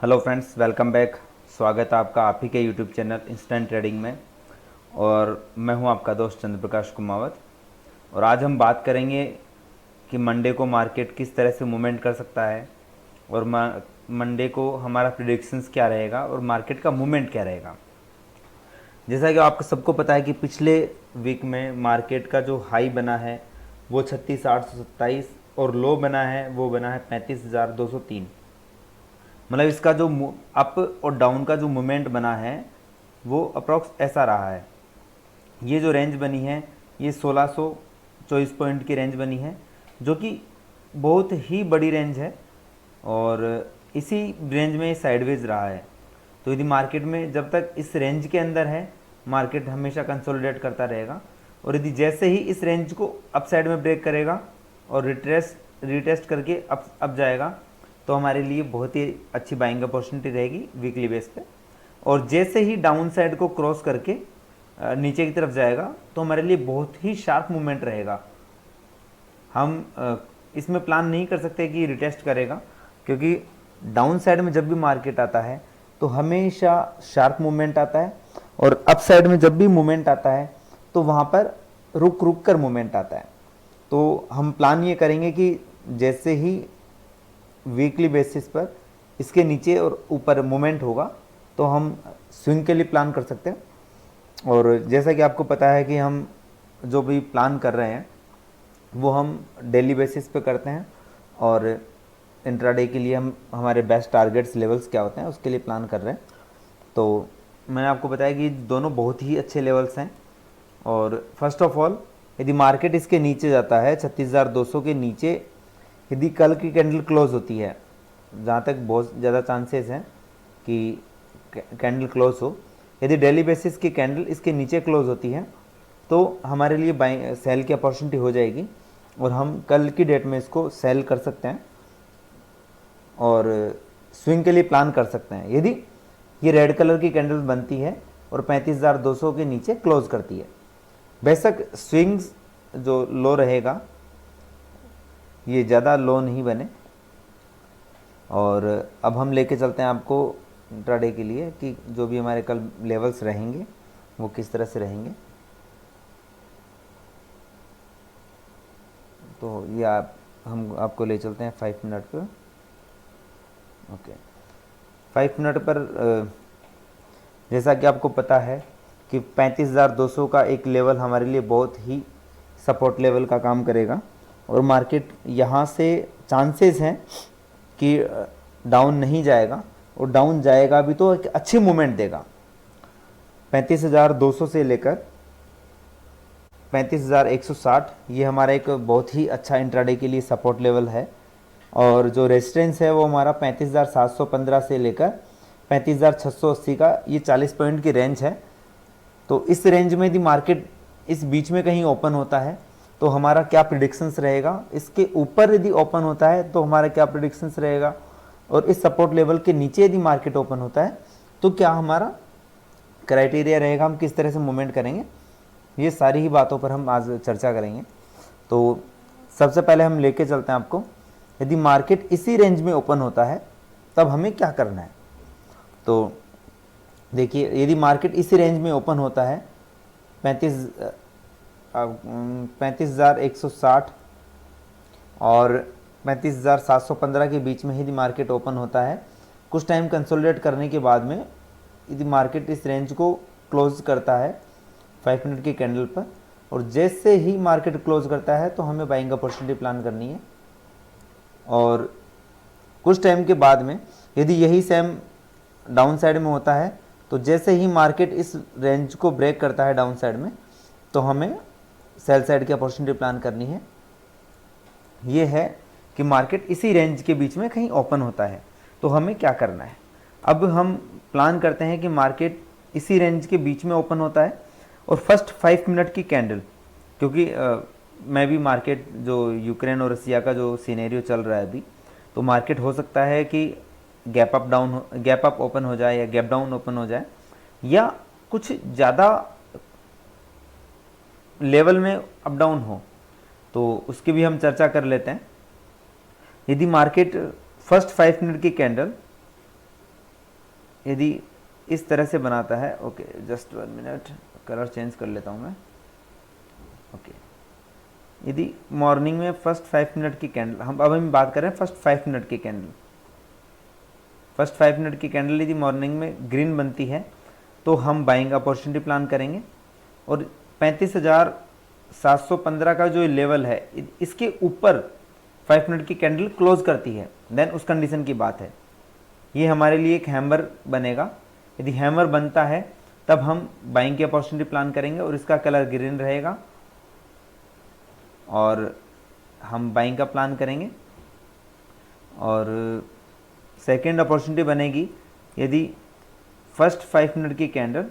Hello friends, welcome back. स्वागत है आपका आप ही के यूट्यूब चैनल इंस्टेंट ट्रेडिंग में। और मैं हूं आपका दोस्त चंद्र प्रकाश कुमावत। और आज हम बात करेंगे कि मंडे को मार्केट किस तरह से मूवमेंट कर सकता है और मंडे को हमारा प्रिडिक्शंस क्या रहेगा और मार्केट का मूवमेंट क्या रहेगा। जैसा कि आपको सबको पता है कि पिछले वीक में मार्केट का जो हाई बना है वो 36,827 और लो बना है वो बना है 35,203। मतलब इसका जो अप और डाउन का जो मोमेंट बना है वो अप्रॉक्स ऐसा रहा है। ये जो रेंज बनी है ये 1624 पॉइंट की रेंज बनी है, जो कि बहुत ही बड़ी रेंज है। और इसी रेंज में साइडवेज रहा है। तो यदि मार्केट में जब तक इस रेंज के अंदर है मार्केट हमेशा कंसोलिडेट करता रहेगा। और यदि जैसे ही इस रेंज को अप साइड में ब्रेक करेगा और रिटेस्ट करके अप जाएगा तो हमारे लिए बहुत ही अच्छी बाइंग अपॉर्चुनिटी रहेगी वीकली बेस पे। और जैसे ही डाउन साइड को क्रॉस करके नीचे की तरफ जाएगा तो हमारे लिए बहुत ही शार्प मूवमेंट रहेगा। हम इसमें प्लान नहीं कर सकते कि रिटेस्ट करेगा, क्योंकि डाउन साइड में जब भी मार्केट आता है तो हमेशा शार्प मूवमेंट आता है और अप साइड में जब भी मूवमेंट आता है तो वहाँ पर रुक रुक कर मूवमेंट आता है। तो हम प्लान ये करेंगे कि जैसे ही वीकली बेसिस पर इसके नीचे और ऊपर मूवमेंट होगा तो हम स्विंग के लिए प्लान कर सकते हैं। और जैसा कि आपको पता है कि हम जो भी प्लान कर रहे हैं वो हम डेली बेसिस पे करते हैं और इंट्राडे के लिए हम हमारे बेस्ट टारगेट्स लेवल्स क्या होते हैं उसके लिए प्लान कर रहे हैं। तो मैंने आपको बताया कि दोनों बहुत ही अच्छे लेवल्स हैं। और फर्स्ट ऑफ ऑल यदि मार्केट इसके नीचे जाता है 36,200 के नीचे, यदि कल की कैंडल क्लोज होती है, जहाँ तक बहुत ज़्यादा चांसेस हैं कि कैंडल क्लोज हो, यदि डेली बेसिस की कैंडल इसके नीचे क्लोज होती है तो हमारे लिए बाइंग सेल की अपॉर्चुनिटी हो जाएगी और हम कल की डेट में इसको सेल कर सकते हैं और स्विंग के लिए प्लान कर सकते हैं। यदि ये रेड कलर की कैंडल बनती है और 35,200 के नीचे क्लोज करती है, बेशक स्विंग्स जो लो रहेगा ये ज़्यादा लो नहीं बने। और अब हम लेके चलते हैं आपको इंट्राडे के लिए कि जो भी हमारे कल लेवल्स रहेंगे वो किस तरह से रहेंगे। तो ये हम आपको ले चलते हैं 5 मिनट पर। ओके, 5 मिनट पर जैसा कि आपको पता है कि 35,200 का एक लेवल हमारे लिए बहुत ही सपोर्ट लेवल का काम करेगा और मार्केट यहाँ से चांसेस हैं कि डाउन नहीं जाएगा और डाउन जाएगा भी तो एक अच्छी मूवमेंट देगा। 35,200 से लेकर 35,160 ये हमारा एक बहुत ही अच्छा इंट्राडे के लिए सपोर्ट लेवल है। और जो रेजिस्टेंस है वो हमारा 35,715 से लेकर 35,680 का ये 40 पॉइंट की रेंज है। तो इस रेंज में यदि मार्केट इस बीच में कहीं ओपन होता है तो हमारा क्या प्रिडिक्शंस रहेगा, इसके ऊपर यदि ओपन होता है तो हमारा क्या प्रिडिक्शंस रहेगा, और इस सपोर्ट लेवल के नीचे यदि मार्केट ओपन होता है तो क्या हमारा क्राइटेरिया रहेगा, हम किस तरह से मूवमेंट करेंगे। ये सारी ही बातों पर हम आज चर्चा करेंगे। तो सबसे पहले हम लेके चलते हैं आपको, यदि मार्केट इसी रेंज में ओपन होता है तब हमें क्या करना है। तो देखिए, यदि मार्केट इसी रेंज में ओपन होता है 35,160 और 35,715 के बीच में यदि मार्केट ओपन होता है, कुछ टाइम कंसोलिडेट करने के बाद में यदि मार्केट इस रेंज को क्लोज करता है 5 मिनट की कैंडल पर, और जैसे ही मार्केट क्लोज करता है तो हमें बाइंग अपॉर्चुनिटी प्लान करनी है। और कुछ टाइम के बाद में यदि यही सेम डाउन साइड में होता है तो जैसे ही मार्केट इस रेंज को ब्रेक करता है डाउन साइड में तो हमें सेल साइड की अपॉर्चुनिटी प्लान करनी है। ये है कि मार्केट इसी रेंज के बीच में कहीं ओपन होता है तो हमें क्या करना है। अब हम प्लान करते हैं कि मार्केट इसी रेंज के बीच में ओपन होता है और फर्स्ट 5 मिनट की कैंडल, क्योंकि मैं भी मार्केट जो यूक्रेन और रसिया का जो सीनेरियो चल रहा है अभी, तो मार्केट हो सकता है कि गैप अप ओपन हो जाए या गैप डाउन ओपन हो जाए या कुछ ज़्यादा लेवल में अप डाउन हो, तो उसकी भी हम चर्चा कर लेते हैं। यदि मार्केट फर्स्ट 5 मिनट की कैंडल यदि इस तरह से बनाता है, okay just 1 minute, colour change कर लेता हूँ मैं। ओके, यदि मॉर्निंग में फर्स्ट 5 मिनट की कैंडल, हम बात कर रहे हैं फर्स्ट 5 मिनट की कैंडल, फर्स्ट 5 मिनट की कैंडल यदि मॉर्निंग में ग्रीन बनती है तो हम बाइंग अपॉर्चुनिटी प्लान करेंगे, और 35,715 का जो लेवल है इसके ऊपर 5 मिनट की कैंडल क्लोज करती है, देन उस कंडीशन की बात है। ये हमारे लिए एक हैमर बनेगा। यदि हैमर बनता है तब हम बाइंग की अपॉर्चुनिटी प्लान करेंगे और इसका कलर ग्रीन रहेगा और हम बाइंग का प्लान करेंगे। और सेकेंड अपॉर्चुनिटी बनेगी यदि फर्स्ट 5 मिनट की कैंडल,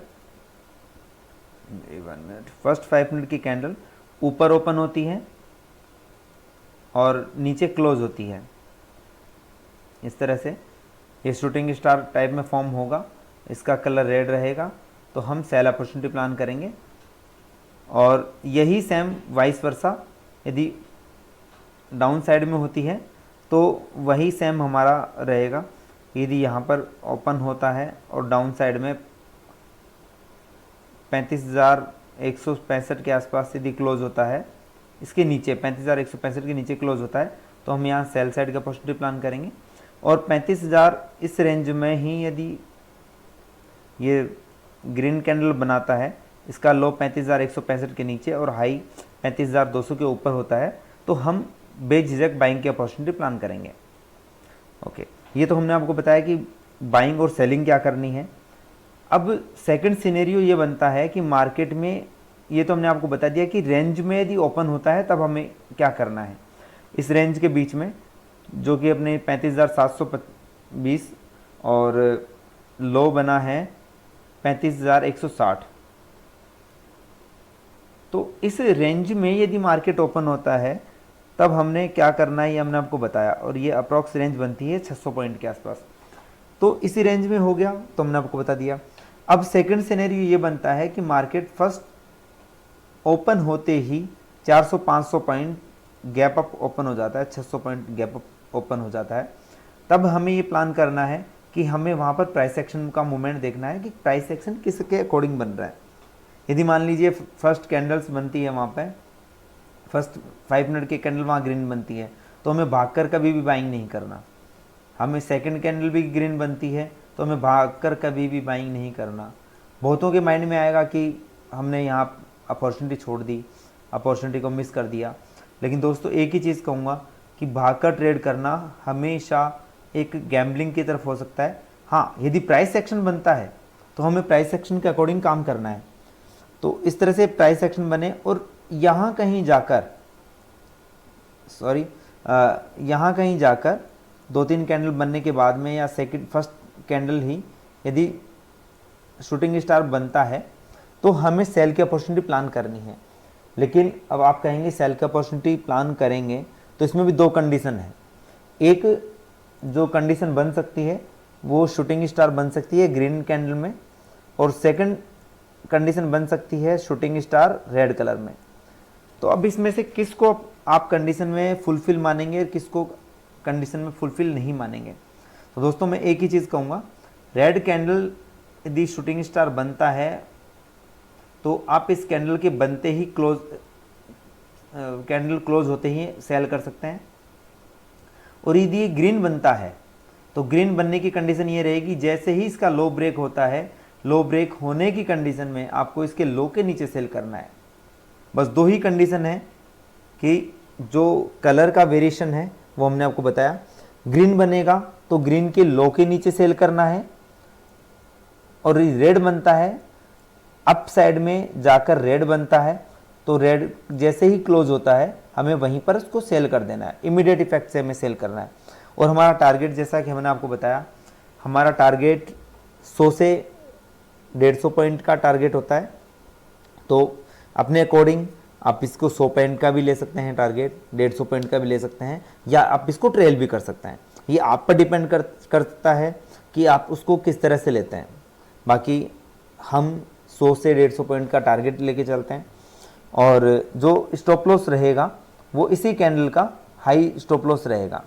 1 मिनट, फर्स्ट 5 मिनट की कैंडल ऊपर ओपन होती है और नीचे क्लोज होती है, इस तरह से ये शूटिंग स्टार टाइप में फॉर्म होगा, इसका कलर रेड रहेगा, तो हम सेल अपॉर्चुनिटी प्लान करेंगे। और यही सेम वाइस वर्सा यदि डाउन साइड में होती है तो वही सेम हमारा रहेगा। यदि यहाँ पर ओपन होता है और डाउन साइड में 35,165 के आसपास यदि क्लोज होता है, इसके नीचे 35,165 के नीचे क्लोज होता है, तो हम यहाँ सेल साइड का अपॉर्चुनिटी प्लान करेंगे। और 35,000 इस रेंज में ही यदि ये ग्रीन कैंडल बनाता है, इसका लो 35,165 के नीचे और हाई 35,200 के ऊपर होता है, तो हम बेझिझक बाइंग की अपॉर्चुनिटी प्लान करेंगे। ओके, ये तो हमने आपको बताया कि बाइंग और सेलिंग क्या करनी है। अब सेकंड सिनेरियो ये बनता है कि मार्केट में, ये तो हमने आपको बता दिया कि रेंज में यदि ओपन होता है तब हमें क्या करना है। इस रेंज के बीच में जो कि अपने 35,720 और लो बना है 35,160, तो इस रेंज में यदि मार्केट ओपन होता है तब हमने क्या करना है, ये हमने आपको बताया। और ये अप्रॉक्स रेंज बनती है 600 पॉइंट के आसपास, तो इसी रेंज में हो गया, तो हमने आपको बता दिया। अब सेकंड सिनेरियो ये बनता है कि मार्केट फर्स्ट ओपन होते ही 400-500 पॉइंट गैप अप ओपन हो जाता है, 600 पॉइंट गैप अप ओपन हो जाता है, तब हमें ये प्लान करना है कि हमें वहाँ पर प्राइस एक्शन का मूवमेंट देखना है कि प्राइस एक्शन किसके अकॉर्डिंग बन रहा है। यदि मान लीजिए फर्स्ट कैंडल्स बनती है वहाँ पे, फर्स्ट 5 मिनट की कैंडल वहाँ ग्रीन बनती है, तो हमें भागकर कभी भी बाइंग नहीं करना। हमें सेकंड कैंडल भी ग्रीन बनती है तो हमें भागकर कभी भी बाइंग नहीं करना। बहुतों के माइंड में आएगा कि हमने यहाँ अपॉर्चुनिटी छोड़ दी, अपॉर्चुनिटी को मिस कर दिया, लेकिन दोस्तों एक ही चीज़ कहूँगा कि भागकर ट्रेड करना हमेशा एक गैम्बलिंग की तरफ हो सकता है। हाँ, यदि प्राइस एक्शन बनता है तो हमें प्राइस एक्शन के अकॉर्डिंग काम करना है। तो इस तरह से प्राइस एक्शन बने और यहाँ कहीं जाकर, यहाँ कहीं जाकर 2-3 कैंडल बनने के बाद में या फर्स्ट कैंडल ही यदि शूटिंग स्टार बनता है तो हमें सेल की अपॉर्चुनिटी प्लान करनी है। लेकिन अब आप कहेंगे सेल की अपॉर्चुनिटी प्लान करेंगे तो इसमें भी 2 कंडीशन है। एक जो कंडीशन बन सकती है वो शूटिंग स्टार बन सकती है ग्रीन कैंडल में, और सेकंड कंडीशन बन सकती है शूटिंग स्टार रेड कलर में। तो अब इसमें से किसको आप कंडीशन में फुलफिल मानेंगे और किसको कंडीशन में फुलफिल नहीं मानेंगे। तो दोस्तों मैं एक ही चीज़ कहूँगा, रेड कैंडल यदि शूटिंग स्टार बनता है तो आप इस कैंडल के बनते ही कैंडल क्लोज होते ही सेल कर सकते हैं। और यदि ग्रीन बनता है तो ग्रीन बनने की कंडीशन ये रहेगी, जैसे ही इसका लो ब्रेक होता है, लो ब्रेक होने की कंडीशन में आपको इसके लो के नीचे सेल करना है। बस 2 ही कंडीशन है कि जो कलर का वेरिएशन है वो हमने आपको बताया। ग्रीन बनेगा तो ग्रीन के लो के नीचे सेल करना है, और रेड बनता है अप साइड में जाकर रेड बनता है तो रेड जैसे ही क्लोज होता है हमें वहीं पर उसको सेल कर देना है, इमीडिएट इफेक्ट से हमें सेल करना है। और हमारा टारगेट, जैसा कि हमने आपको बताया, हमारा टारगेट 100 से 150 पॉइंट का टारगेट होता है। तो अपने अकॉर्डिंग आप इसको 100 पॉइंट का भी ले सकते हैं टारगेट, 150 पॉइंट का भी ले सकते हैं, या आप इसको ट्रेल भी कर सकते हैं। ये आप पर डिपेंड करता है कि आप उसको किस तरह से लेते हैं। बाकी हम 100 से 150 पॉइंट का टारगेट लेके चलते हैं, और जो स्टॉप लॉस रहेगा वो इसी कैंडल का हाई स्टॉप लॉस रहेगा।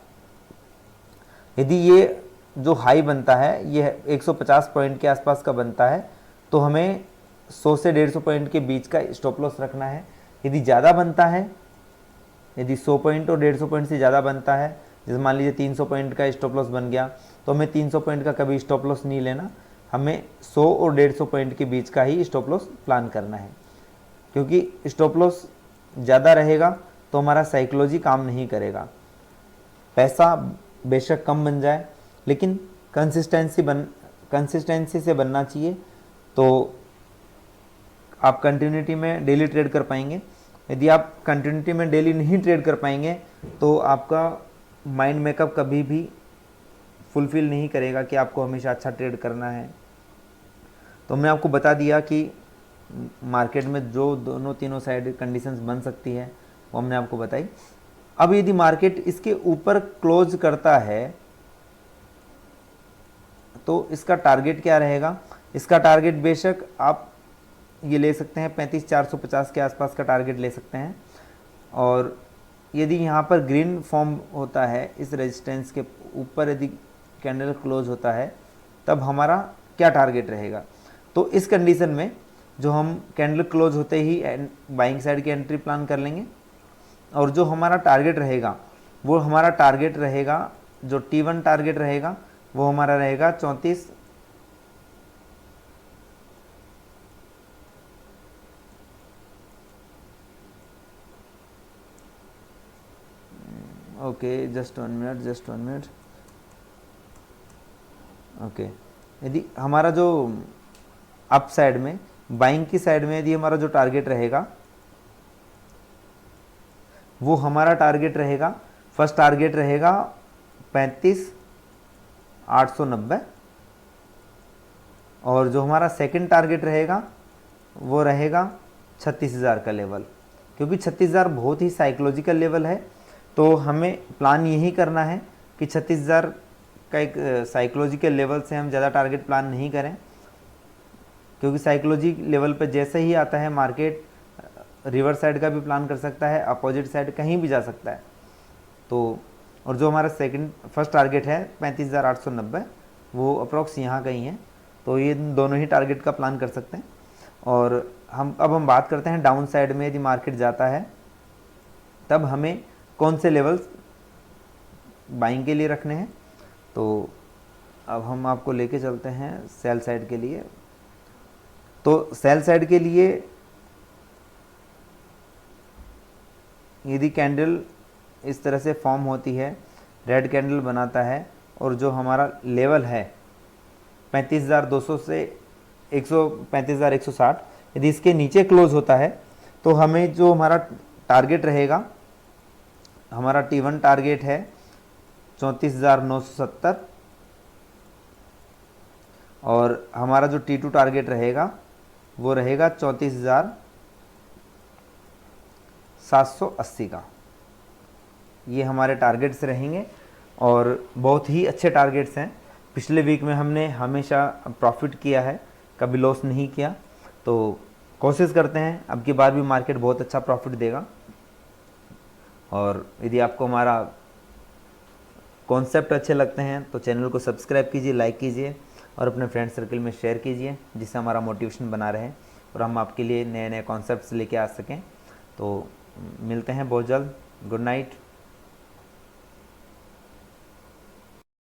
यदि ये जो हाई बनता है ये 150 पॉइंट के आसपास का बनता है, तो हमें 100 से 150 पॉइंट के बीच का स्टॉप लॉस रखना है। यदि ज़्यादा बनता है, यदि 100 पॉइंट और 150 पॉइंट से ज़्यादा बनता है, जैसे मान लीजिए 300 पॉइंट का स्टॉप लॉस बन गया, तो हमें 300 पॉइंट का कभी स्टॉप लॉस नहीं लेना, हमें 100 और 150 पॉइंट के बीच का ही स्टॉप लॉस प्लान करना है। क्योंकि स्टॉप लॉस ज़्यादा रहेगा तो हमारा साइकोलॉजी काम नहीं करेगा। पैसा बेशक कम बन जाए, लेकिन कंसिस्टेंसी से बनना चाहिए, तो आप कंटिन्यूटी में डेली ट्रेड कर पाएंगे। यदि आप कंटिन्यूटी में डेली नहीं ट्रेड कर पाएंगे तो आपका माइंड मेकअप कभी भी फुलफिल नहीं करेगा कि आपको हमेशा अच्छा ट्रेड करना है। तो मैं आपको बता दिया कि मार्केट में जो दोनों तीनों साइड कंडीशंस बन सकती है वो हमने आपको बताई। अब यदि मार्केट इसके ऊपर क्लोज करता है तो इसका टारगेट क्या रहेगा? इसका टारगेट बेशक आप ये ले सकते हैं 35,450 के आसपास का टारगेट ले सकते हैं। और यदि यहाँ पर ग्रीन फॉर्म होता है, इस रेजिस्टेंस के ऊपर यदि कैंडल क्लोज होता है, तब हमारा क्या टारगेट रहेगा? तो इस कंडीशन में जो हम कैंडल क्लोज होते ही बाइंग साइड की एंट्री प्लान कर लेंगे, और जो हमारा टारगेट रहेगा वो हमारा टारगेट रहेगा, जो T1 टारगेट रहेगा वो हमारा रहेगा 34, okay just one minute. Okay, यदि हमारा जो अप साइड में बाइंग की साइड में यदि हमारा जो टारगेट रहेगा वो हमारा टारगेट रहेगा, फर्स्ट टारगेट रहेगा 35,890, और जो हमारा सेकंड टारगेट रहेगा वो रहेगा 36,000 का लेवल। क्योंकि 36,000 बहुत ही साइकोलॉजिकल लेवल है, तो हमें प्लान यही करना है कि 36,000 का एक साइकोलॉजिकल लेवल से हम ज़्यादा टारगेट प्लान नहीं करें। क्योंकि साइकोलॉजी लेवल पर जैसे ही आता है मार्केट रिवर्स साइड का भी प्लान कर सकता है, अपोजिट साइड कहीं भी जा सकता है। तो और जो हमारा फर्स्ट टारगेट है 35,890 वो अप्रॉक्स यहाँ कहीं है, तो ये दोनों ही टारगेट का प्लान कर सकते हैं। और हम बात करते हैं डाउन साइड में यदि मार्केट जाता है तब हमें कौन से लेवल्स बाइंग के लिए रखने हैं। तो अब हम आपको लेके चलते हैं सेल साइड के लिए। तो सेल साइड के लिए यदि कैंडल इस तरह से फॉर्म होती है, रेड कैंडल बनाता है, और जो हमारा लेवल है 35,200 से 35,160, यदि इसके नीचे क्लोज होता है तो हमें जो हमारा टारगेट रहेगा, हमारा T1 टारगेट है 34,970, और हमारा जो T2 टारगेट रहेगा वो रहेगा 34,780 का। ये हमारे टारगेट्स रहेंगे और बहुत ही अच्छे टारगेट्स हैं। पिछले वीक में हमने हमेशा प्रॉफिट किया है, कभी लॉस नहीं किया। तो कोशिश करते हैं अब की बार भी मार्केट बहुत अच्छा प्रॉफिट देगा। और यदि आपको हमारा कॉन्सेप्ट अच्छे लगते हैं तो चैनल को सब्सक्राइब कीजिए, लाइक कीजिए और अपने फ्रेंड सर्कल में शेयर कीजिए, जिससे हमारा मोटिवेशन बना रहे और हम आपके लिए नए नए कॉन्सेप्ट्स लेके आ सकें। तो मिलते हैं बहुत जल्द। Good night.